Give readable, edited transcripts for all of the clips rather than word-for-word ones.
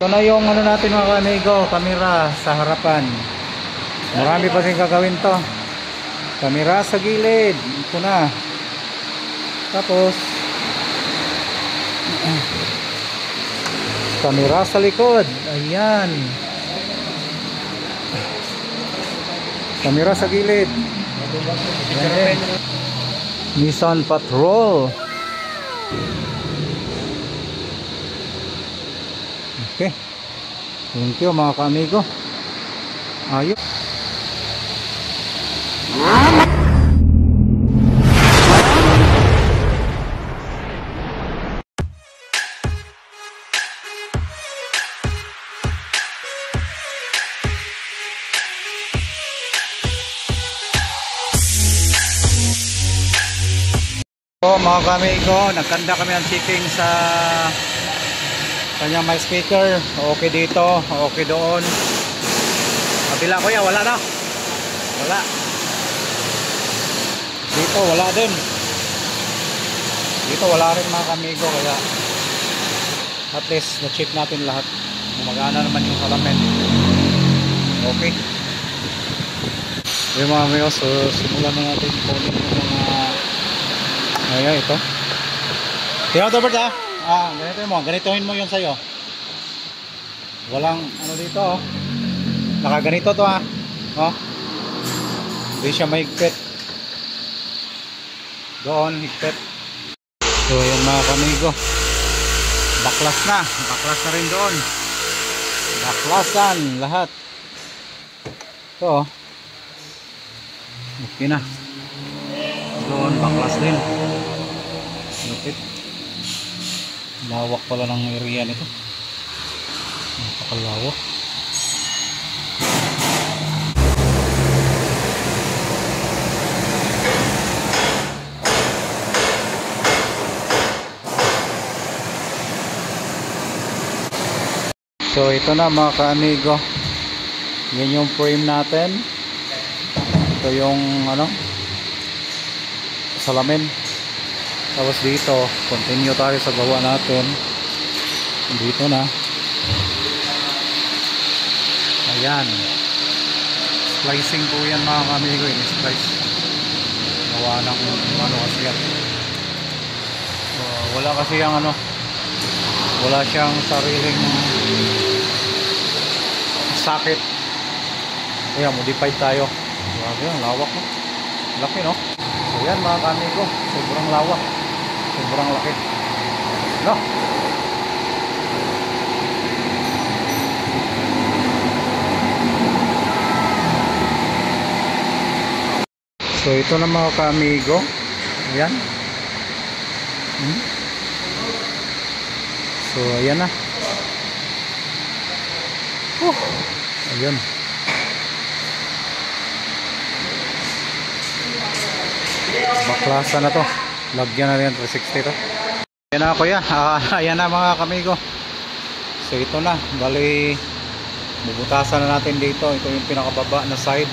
Ito na yung ano natin mga kamigo, camera sa harapan. Marami pa kasing gagawin to. Camera sa gilid, ito na. Tapos camera sa likod, ayan. Camera sa gilid. Ayan. Nissan Patrol. Okay. Thank you mga kamigo. Ayos. So mga kamigo, nagkanda kami ang checking sa kanyang may speaker. Okay dito, okay doon. Kabila kuya, wala na. Wala. Dito wala din. Dito wala rin mga kamigo, kaya at least na-check natin lahat. Gumagana naman yung salamin. Okay. Yung mga kamigo, so simulan na natin kunin yung mga ayan ito. Tingnan ito Bert ha. Ganitohin mo yun sa'yo. Walang ano dito oh. Nakaganito to ha. Oh. Hindi siya mahigpit. Doon higpit. So yun mga kamigo. Baklas na. Baklas na rin doon. Baklasan lahat. Ito oh. Okay na. Doon baklas din. Lupit. Lawak pala ng area nito. Napakalawak. So ito na mga ka-amigo. Yan yung frame natin. Ito yung ano, salamin. Tapos dito continue tayo sa gawa natin. Dito na, ayan, splicing po yan mga kamigo. Splice gawa ng ano kasi yan. So, wala kasi yung ano, wala siyang sariling socket, kaya modified tayo. Grabe ang lawak no? Laki no? So yan mga kamigo, sobrang lawak, sobrang laki no? So ito na mga kamigo, ayan. So ayan na. Ayan. Baklasan na to. Lagyan na rin 360 to. Ayan na kuya. Ayan na mga kamigo. So ito na. Bali bubutasan na natin dito. Ito yung pinakababa na side.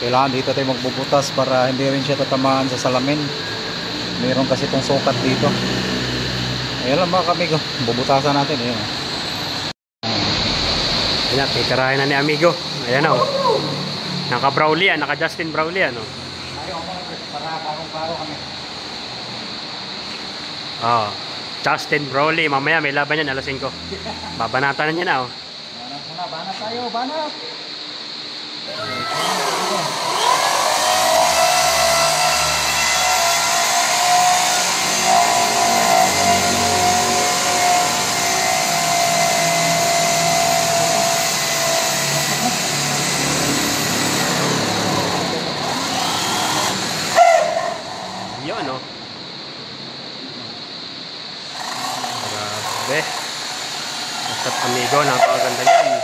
Kailangan dito tayo magbubutas para hindi rin siya tatamaan sa salamin. Meron kasi itong sukat dito. Ayan lang mga kamigo. Bubutasan natin. Ayan. Ayan, titirahin na ni amigo. Ayan o. Naka Brawley yan. Naka Justin Brawley yan o. Para parang-paro kami. Justin Brawley. Mamaya may laban yan alas 5. Babanatan na niya na o. Banat tayo. Banat. Yun o. Grabe. Basta't amigo, napakaganda yan.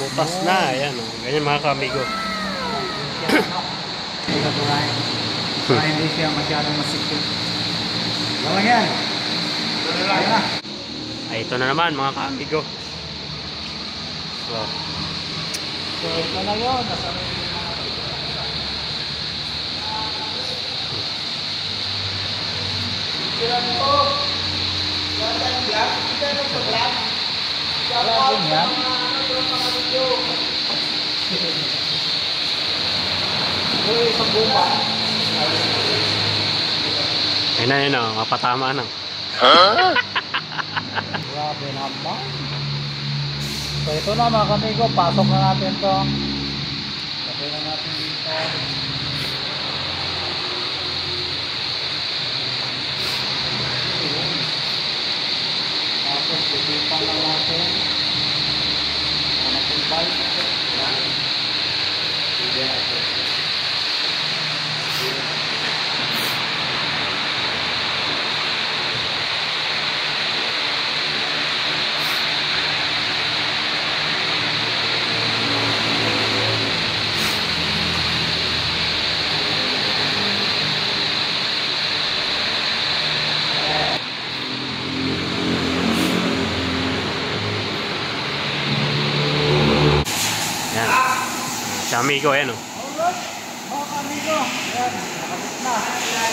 Butas na, ayan o. Ganyan mga ka-amigo. Para hindi siya masyadong masikip. Gawin yan. Ay, ito na naman mga ka-amigo. So ito na yun, nasa na yung mga Ayun na yun, oh, mapatama na. grabe naman. So ito na mga kamigo, pasok na natin to. Lagay na natin dito. Tapos titipan lang natin. Natin bike. Yan. Si amigo, yan, oh. Alright, mga kamigo. Yan, nakabit na.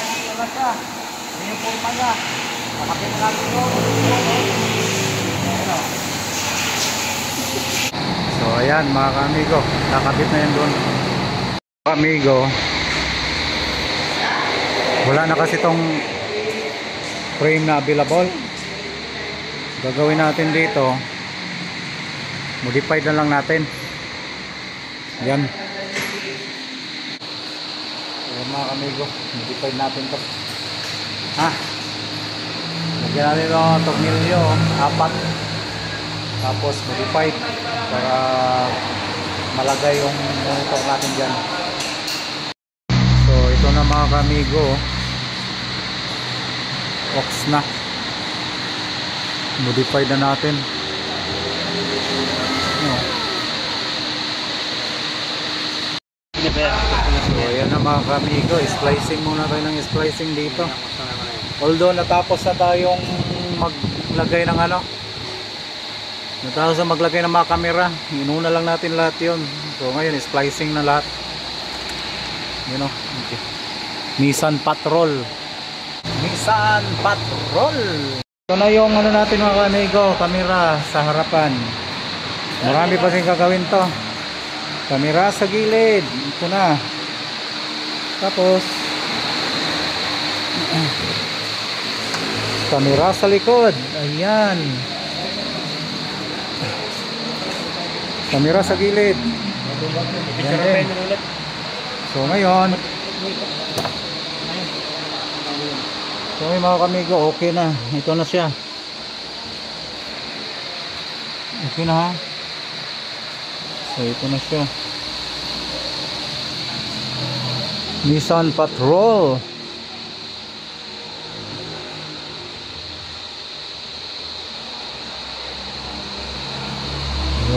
Ito na siya. Ito yung forma niya. Nakabit na natin yun. Ayan o. So ayan mga kamigo, nakabit na yan doon. Kamigo, wala na kasi itong frame na available. Gagawin natin dito, modified na lang natin. Yan. Ayan mga kamigo, modified natin to. Ha? Lagyan natin yung tornilyo, 4. Tapos modified para malagay yung monitor natin dyan. So ito na mga kamigo, box na. Modified na natin. So ayan na mga kamigo, splicing muna tayo ng splicing dito. Although natapos na tayong maglagay ng ano, natapos na maglagay ng mga camera, inuna lang natin lahat yun. So ngayon splicing na lahat. You know, okay. Nissan Patrol. Nissan Patrol. Ito na yung ano natin mga kamigo, camera sa harapan. Marami pa rin gagawin to. Camera sa gilid, ito na. Tapos camera sa likod, ayan. Camera sa gilid, ayan din. So ngayon, so mga kamigo, okay na. Ito na siya. Okay na ha. So ito na siya, Nissan Patrol.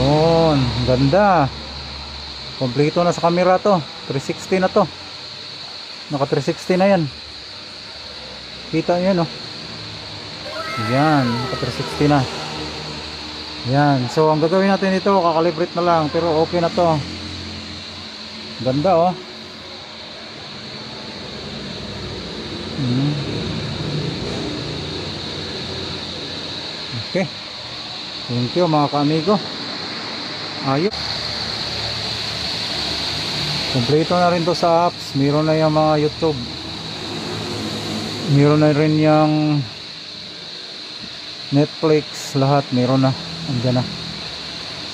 Yun, ganda. Kompleto na sa camera to. 360 na to. Naka 360 na yan. Kita nyo no. Yan, naka 360 na. Yan, so ang gagawin natin ito, kakalibrate na lang, pero okay na to. Ganda oh. Okay, thank you mga ka-amigo. Ayos. Kompleto na rin to sa apps. Meron na yung mga YouTube, meron na rin yung Netflix, lahat meron na. Andyan na.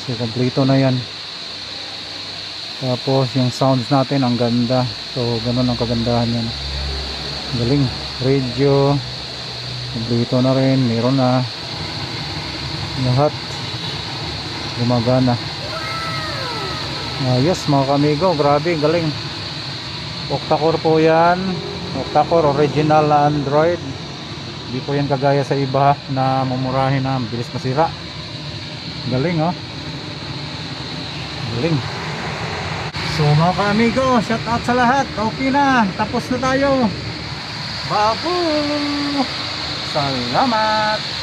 So kompleto na yan. Tapos yung sounds natin ang ganda. So ganun ang kagandahan yan. Galing. Radio kompleto na rin. Meron na. Lahat gumagana. Ayos mga kamigo. Grabe. Galing. Octa-core po yan. Octa-core original na Android. Hindi po yan kagaya sa iba na mumurahin na bilis masira. Galing oh. Galing. So mga ka-amigo, shout out sa lahat. Okay na, tapos na tayo. Babu. Salamat.